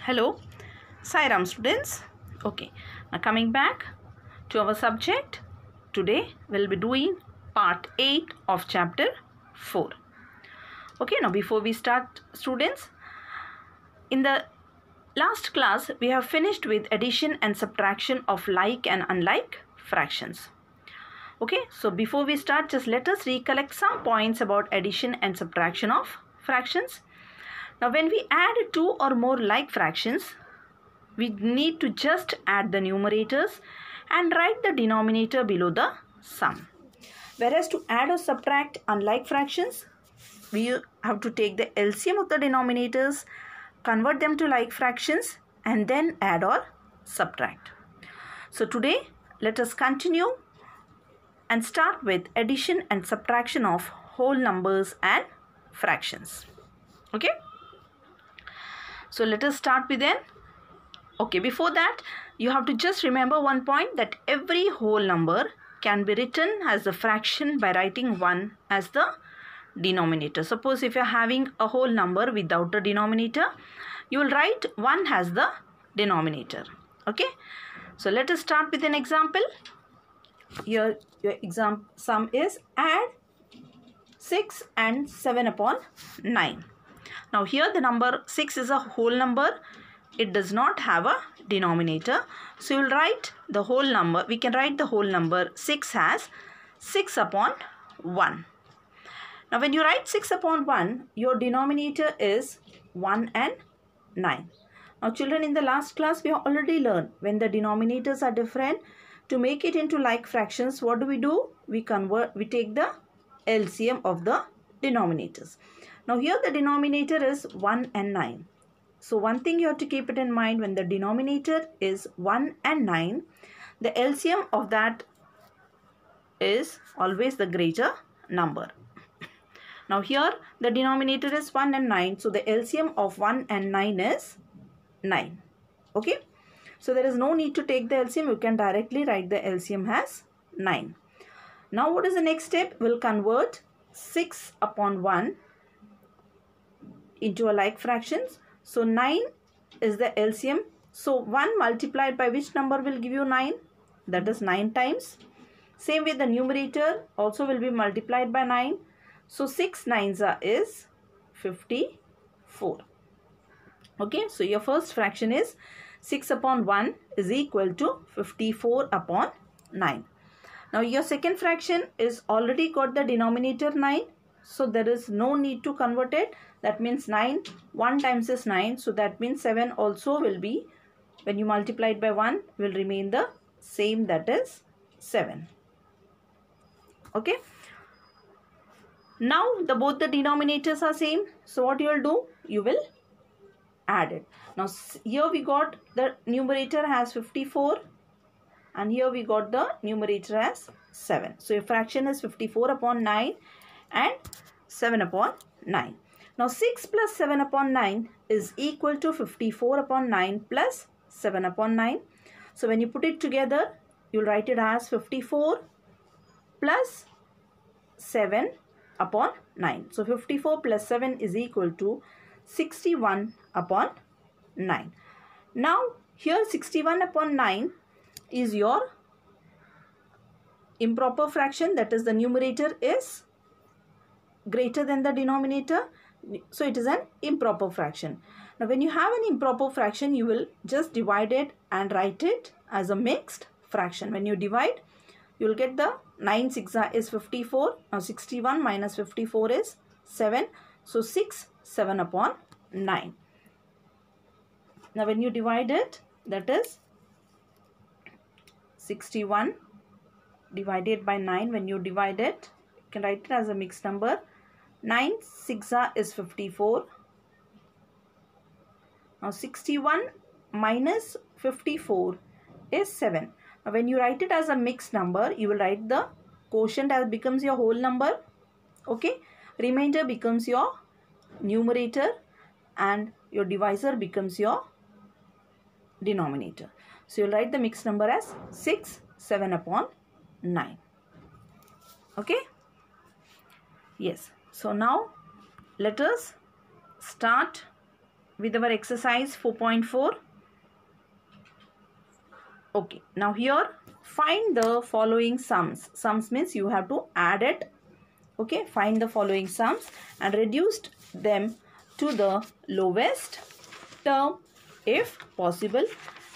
Hello, Sairam students. Okay, now coming back to our subject, today we'll be doing part 8 of chapter 4. Okay, now before we start, students, in the last class we have finished with addition and subtraction of like and unlike fractions. Okay, so before we start, just let us recollect some points about addition and subtraction of fractions. Now when we add two or more like fractions, we need to just add the numerators and write the denominator below the sum. Whereas to add or subtract unlike fractions, we have to take the LCM of the denominators, convert them to like fractions, and then add or subtract. So today let us continue and start with addition and subtraction of whole numbers and fractions. Okay, so let us start with them. Okay, before that you have to just remember one point, that every whole number can be written as a fraction by writing 1 as the denominator. Suppose if you are having a whole number without a denominator, you will write 1 as the denominator. Okay, so let us start with an example. Here your exam sum is add 6 and 7 upon 9. Now here the number 6 is a whole number. It does not have a denominator. So you will write the whole number. We can write the whole number 6 as 6 upon 1. Now when you write 6 upon 1, your denominator is 1 and 9. Now children, in the last class we have already learned when the denominators are different, to make it into like fractions, what do? We take the LCM of the denominators. Now here the denominator is 1 and 9. So one thing you have to keep it in mind, when the denominator is 1 and 9, the LCM of that is always the greater number. Now here the denominator is 1 and 9, so the LCM of 1 and 9 is 9. Okay, so there is no need to take the LCM. You can directly write the LCM as 9. Now what is the next step? We'll convert 6 upon 1 into a like fractions. So 9 is the LCM. So 1 multiplied by which number will give you 9? That is 9 times. Same way the numerator also will be multiplied by 9. So 6 9s is 54. Okay, so your first fraction is 6 upon 1 is equal to 54 upon 9. Now your second fraction is already got the denominator 9. So there is no need to convert it. That means 9, 1 times is 9. So that means 7 also will be, when you multiply it by 1, will remain the same, that is 7. Okay. Now both the denominators are same. So what you will do? You will add it. Now here we got the numerator as 54 and here we got the numerator as 7. So your fraction is 54 upon 9 and 7 upon 9. Now 6 plus 7 upon 9 is equal to 54 upon 9 plus 7 upon 9. So when you put it together, you will write it as 54 plus 7 upon 9. So 54 plus 7 is equal to 61 upon 9. Now here 61 upon 9 is your improper fraction, that is the numerator is greater than the denominator. So it is an improper fraction. Now when you have an improper fraction, you will just divide it and write it as a mixed fraction. When you divide, you will get the 9 6 is 54. Now 61 minus 54 is 7. So 6 7 upon 9. Now when you divide it, that is 61 divided by 9. When you divide it, you can write it as a mixed number. 9 6 is 54. Now 61 minus 54 is 7. Now when you write it as a mixed number, you will write the quotient as becomes your whole number. Okay, remainder becomes your numerator and your divisor becomes your denominator. So you will write the mixed number as 6 7 upon 9. Okay, yes. So now let us start with our exercise 4.4. Okay, now here find the following sums. Sums means you have to add it. Okay, find the following sums and reduce them to the lowest term if possible,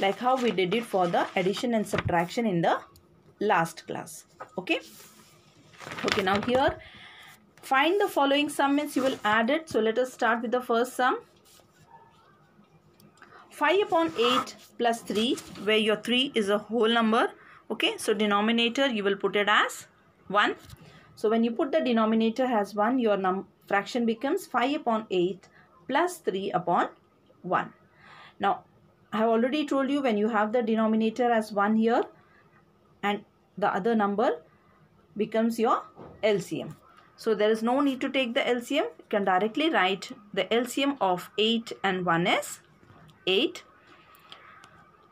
like how we did it for the addition and subtraction in the last class. Okay, now here find the following sum means you will add it. So let us start with the first sum. 5 upon 8 plus 3, where your 3 is a whole number. Okay, so denominator you will put it as 1. So when you put the denominator as 1, your fraction becomes 5 upon 8 plus 3 upon 1. Now, I have already told you, when you have the denominator as 1 here and the other number becomes your LCM. So there is no need to take the LCM. You can directly write the LCM of 8 and 1 is 8.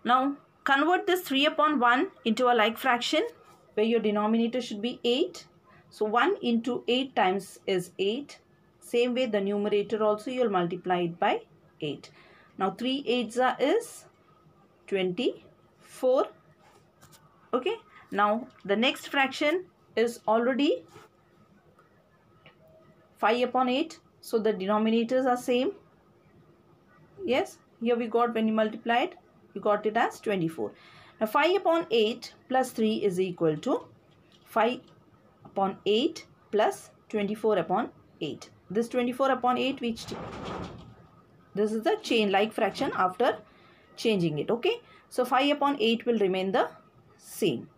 Now convert this 3 upon 1 into a like fraction where your denominator should be 8. So 1 into 8 times is 8. Same way the numerator also you will multiply it by 8. Now 3 8s is 24. Okay. Now the next fraction is already 5 upon 8. So the denominators are same. Yes. Here we got, when you multiplied, you got it as 24. Now 5 upon 8 plus 3 is equal to 5 upon 8 plus 24 upon 8. This 24 upon 8, this is the chain like fraction after changing it. Okay. So 5 upon 8 will remain the same.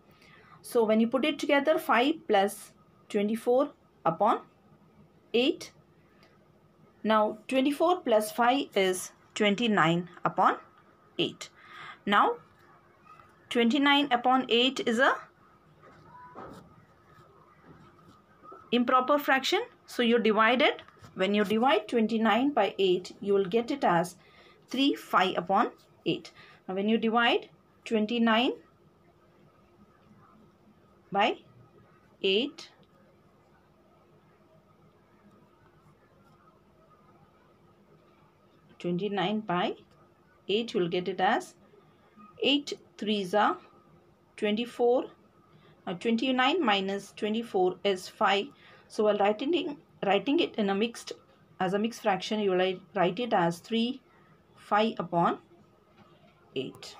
So when you put it together, 5 plus 24 upon 8. Now 24 plus 5 is 29 upon 8. Now 29 upon 8 is a improper fraction. So you divide it. When you divide 29 by 8, you will get it as 3 5 upon 8. Now when you divide 29 by 8, you will get it as 8 3s are 24. 29 minus 24 is 5. So while writing it in a mixed fraction, you will write it as 3 5 upon 8.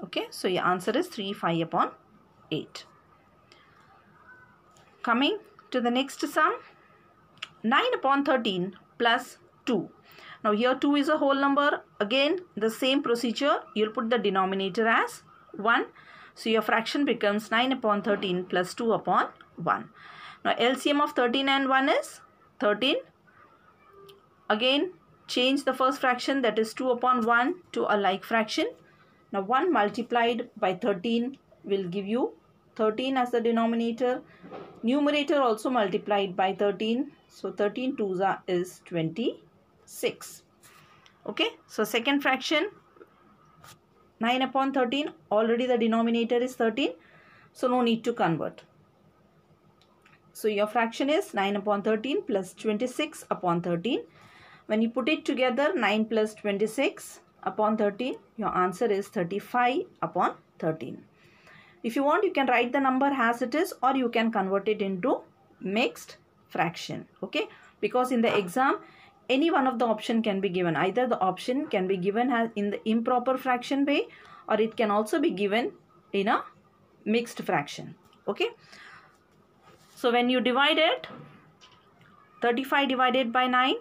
Okay, so your answer is 3 5 upon 8. Coming to the next sum, 9 upon 13 plus 2. Now here 2 is a whole number. Again the same procedure. You'll put the denominator as 1. So your fraction becomes 9 upon 13 plus 2 upon 1. Now LCM of 13 and 1 is 13. Again change the first fraction, that is 2 upon 1, to a like fraction. Now 1 multiplied by 13 will give you 13 as the denominator. Numerator also multiplied by 13. So 13 2s is 26. Okay. So second fraction, 9 upon 13. Already the denominator is 13. So no need to convert. So your fraction is 9 upon 13 plus 26 upon 13. When you put it together, 9 plus 26 upon 13, your answer is 35 upon 13. If you want, you can write the number as it is, or you can convert it into mixed fraction. Okay. Because in the exam, any one of the option can be given. Either the option can be given as in the improper fraction way, or it can also be given in a mixed fraction. Okay. So when you divide it, 35 divided by 9,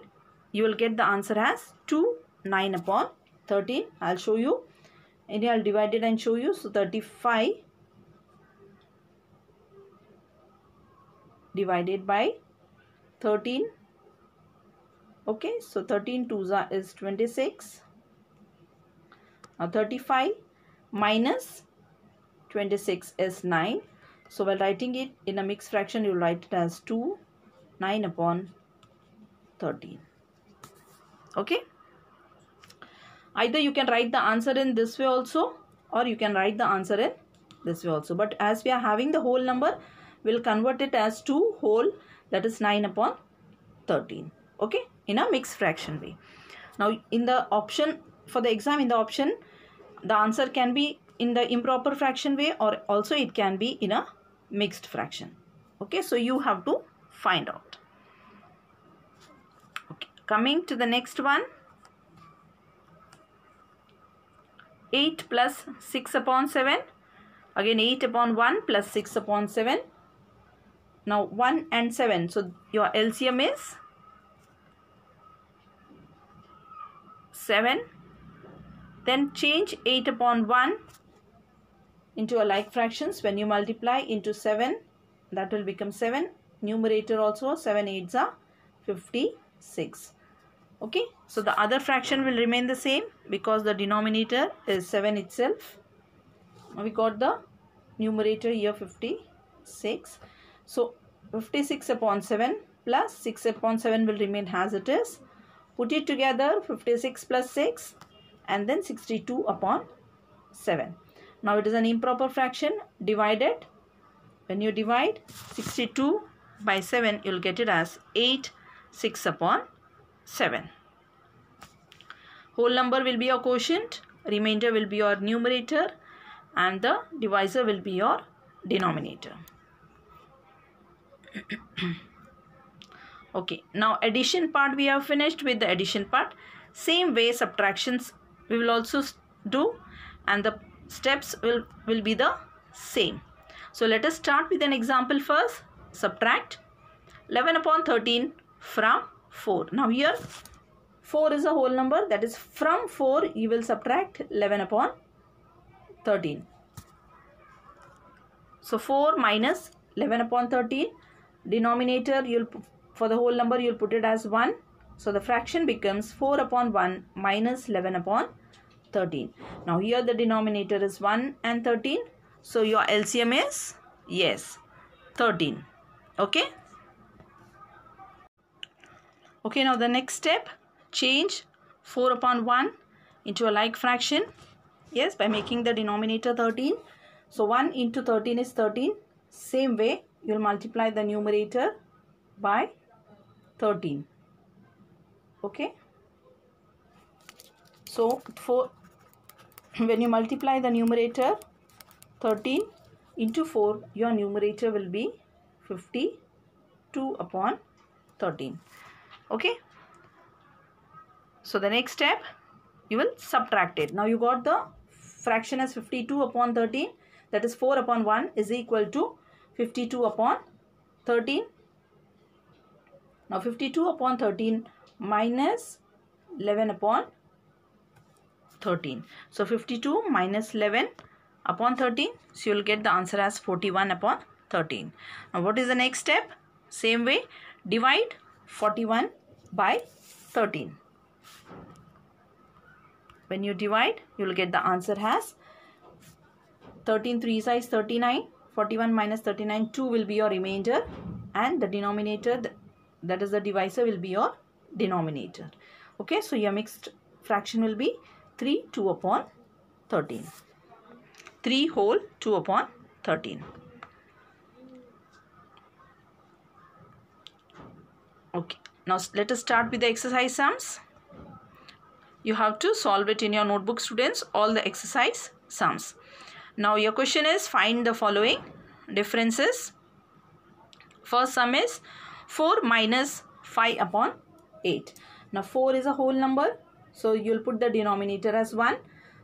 you will get the answer as 2 9 upon 13. I'll show you. And I'll divide it and show you. So 35 divided by 13. Okay, so 13 2s is 26. Now 35 minus 26 is 9. So while writing it in a mixed fraction, you will write it as 2 9 upon 13. Okay. Either you can write the answer in this way also, or you can write the answer in this way also. But as we are having the whole number, we'll convert it as 2 whole, that is 9 upon 13. Okay, in a mixed fraction way. Now in the option, for the exam, in the option, the answer can be in the improper fraction way, or also it can be in a mixed fraction. Okay, so you have to find out. Okay, coming to the next one. 8 plus 6 upon 7. Again 8 upon 1 plus 6 upon 7. Now 1 and 7. So your LCM is 7. Then change 8 upon 1 into a like fractions. When you multiply into 7, that will become 7. Numerator also 7 8s are 56. Okay, so the other fraction will remain the same because the denominator is 7 itself. Now we got the numerator here 56. So 56 upon 7 plus 6 upon 7 will remain as it is. Put it together, 56 plus 6, and then 62 upon 7. Now it is an improper fraction. Divide it. When you divide 62 by 7, you will get it as 8 6 upon 7. Whole number will be your quotient, remainder will be your numerator, and the divisor will be your denominator. Okay, now addition part we have finished with the addition part. Same way subtractions we will also do, and the steps will be the same. So let us start with an example first. Subtract 11 upon 13 from 4. Now here 4 is a whole number, that is from 4 you will subtract 11 upon 13. So 4 minus 11 upon 13, denominator for the whole number you will put it as 1. So the fraction becomes 4 upon 1 minus 11 upon 13. Now here the denominator is 1 and 13. So your LCM is, yes, 13. Okay. Okay, now the next step, change 4 upon 1 into a like fraction. Yes, by making the denominator 13. So 1 into 13 is 13. Same way, you will multiply the numerator by 13. Okay. So when you multiply the numerator 13 into 4, your numerator will be 52 upon 13. Okay. So the next step, you will subtract it. Now you got the fraction as 52 upon 13, that is 4 upon 1 is equal to 52 upon 13. Now 52 upon 13 minus 11 upon 13. So 52 minus 11 upon 13. So you will get the answer as 41 upon 13. Now what is the next step? Same way, divide 41 by 13. When you divide, you will get the answer as 13 3 is 39. 41 minus 39, 2 will be your remainder, and the denominator, that is the divisor, will be your denominator. Okay, so your mixed fraction will be 3 2 upon 13. 3 whole 2 upon 13. Okay, now let us start with the exercise sums. You have to solve it in your notebook, students, all the exercise sums. Now your question is, find the following differences. First sum is 4 minus 5 upon 8. Now 4 is a whole number, so you will put the denominator as 1.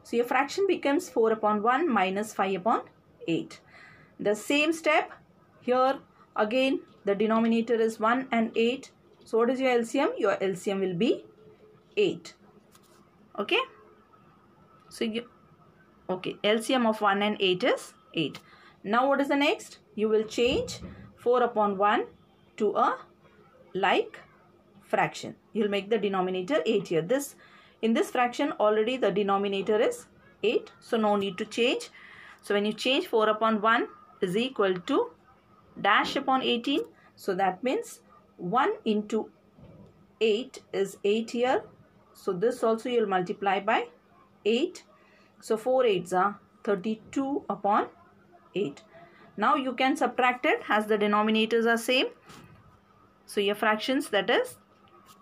So your fraction becomes 4 upon 1 minus 5 upon 8. The same step here, again the denominator is 1 and 8. So what is your LCM? Your LCM will be 8. Okay. So LCM of 1 and 8 is 8. Now what is the next? You will change 4 upon 1 to a like fraction. You will make the denominator 8 here. In this fraction already the denominator is 8. So no need to change. So when you change 4 upon 1 is equal to dash upon 18. So that means 1 into 8 is 8 here. So this also you will multiply by 8. So 4 8s are 32 upon 8. Now you can subtract it as the denominators are same. So your fractions, that is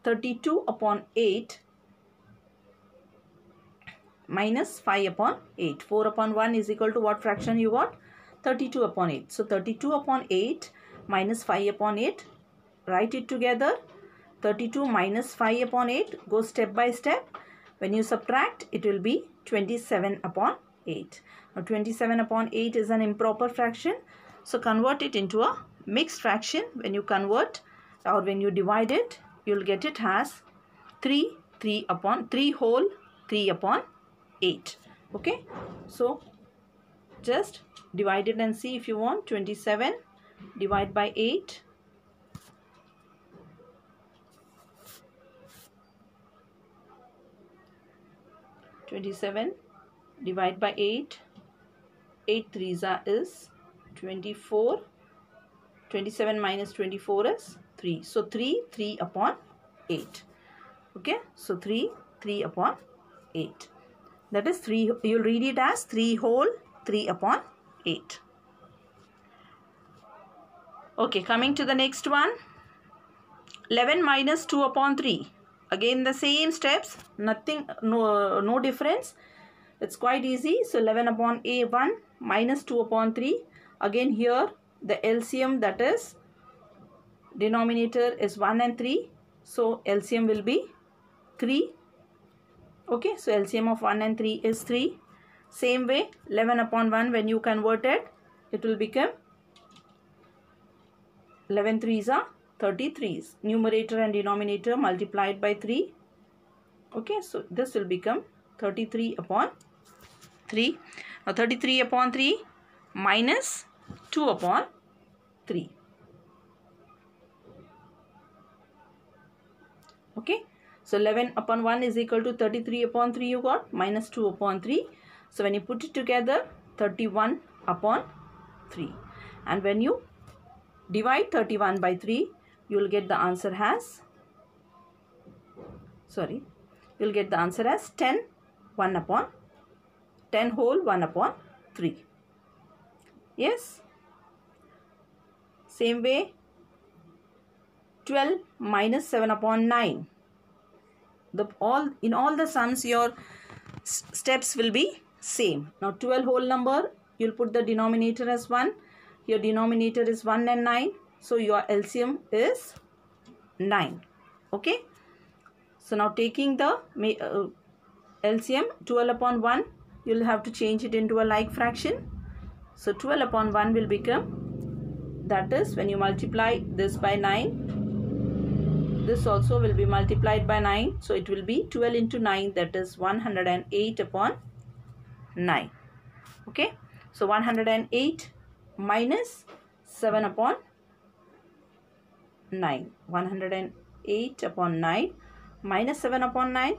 32 upon 8 minus 5 upon 8. 4 upon 1 is equal to what fraction you got? 32 upon 8. So 32 upon 8 minus 5 upon 8. Write it together. 32 minus 5 upon 8. Go step by step. When you subtract, it will be 27 upon 8. Now 27 upon 8 is an improper fraction. So convert it into a mixed fraction. When you convert or when you divide it, you will get it as 3 whole 3 upon 8. Okay. So just divide it and see if you want. 27 divide by 8. 27 divide by 8. 8 threes is 24. 27 minus 24 is 3. So 3 upon 8. Okay. So 3 upon 8. That is 3. You will read it as 3 whole 3 upon 8. Okay. Coming to the next one. 11 minus 2 upon 3. Again the same steps. Nothing, no difference. It's quite easy. So 11 upon A1 minus 2 upon 3. Again here the LCM, that is denominator is 1 and 3. So LCM will be 3. Okay. So LCM of 1 and 3 is 3. Same way 11 upon 1, when you convert it, it will become 11 threes are 33s. Numerator and denominator multiplied by 3. Okay. So this will become 33 upon 3. Now 33 upon 3 minus 2 upon 3. Okay. So 11 upon 1 is equal to 33 upon 3 you got, minus 2 upon 3. So when you put it together, 31 upon 3. And when you divide 31 by 3, you will get the answer as, you will get the answer as 10 whole 1 upon 3. Yes. Same way 12 minus 7 upon 9. In all the sums your steps will be same. Now 12 whole number, you will put the denominator as 1. Your denominator is 1 and 9. So your LCM is 9. Okay. So now taking the LCM 12 upon 1, you will have to change it into a like fraction. So 12 upon 1 will become, that is when you multiply this by 9, this also will be multiplied by 9. So it will be 12 into 9, that is 108 upon 9. Okay. So 108 minus 7 upon 9. 108 upon 9 minus 7 upon 9.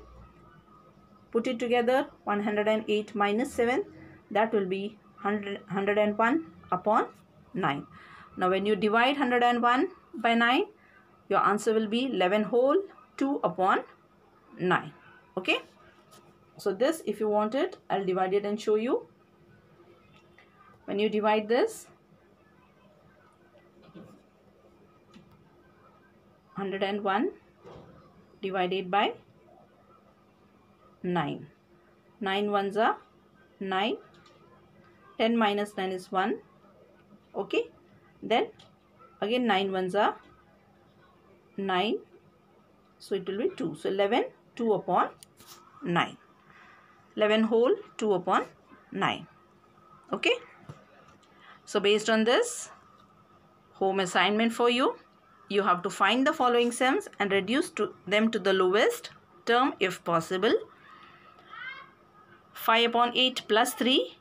Put it together. 108 minus 7. That will be 101 upon 9. Now when you divide 101 by 9, your answer will be 11 whole 2 upon 9. Okay. So this, if you want it, I'll divide it and show you. When you divide this, 101 divided by 9. 9 ones are 9. 10 minus 9 is 1. Okay. Then again 9 ones are 9. So it will be 2. So 11 2 upon 9. 11 whole 2 upon 9. Okay. So based on this, home assignment for you, you have to find the following sums and reduce them to the lowest term if possible. 5 upon 8 plus 3,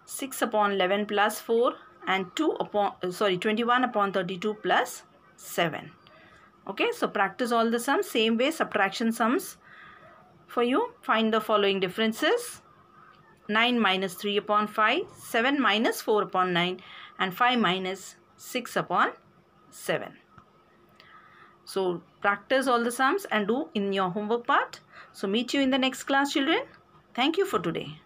6 upon 11 plus 4, and 21 upon 32 plus 7. Okay, so practice all the sums. Same way, subtraction sums for you. Find the following differences. 9 minus 3 upon 5, 7 minus 4 upon 9, and 5 minus 6 upon 7. So practice all the sums and do in your homework part. So meet you in the next class, children. Thank you for today.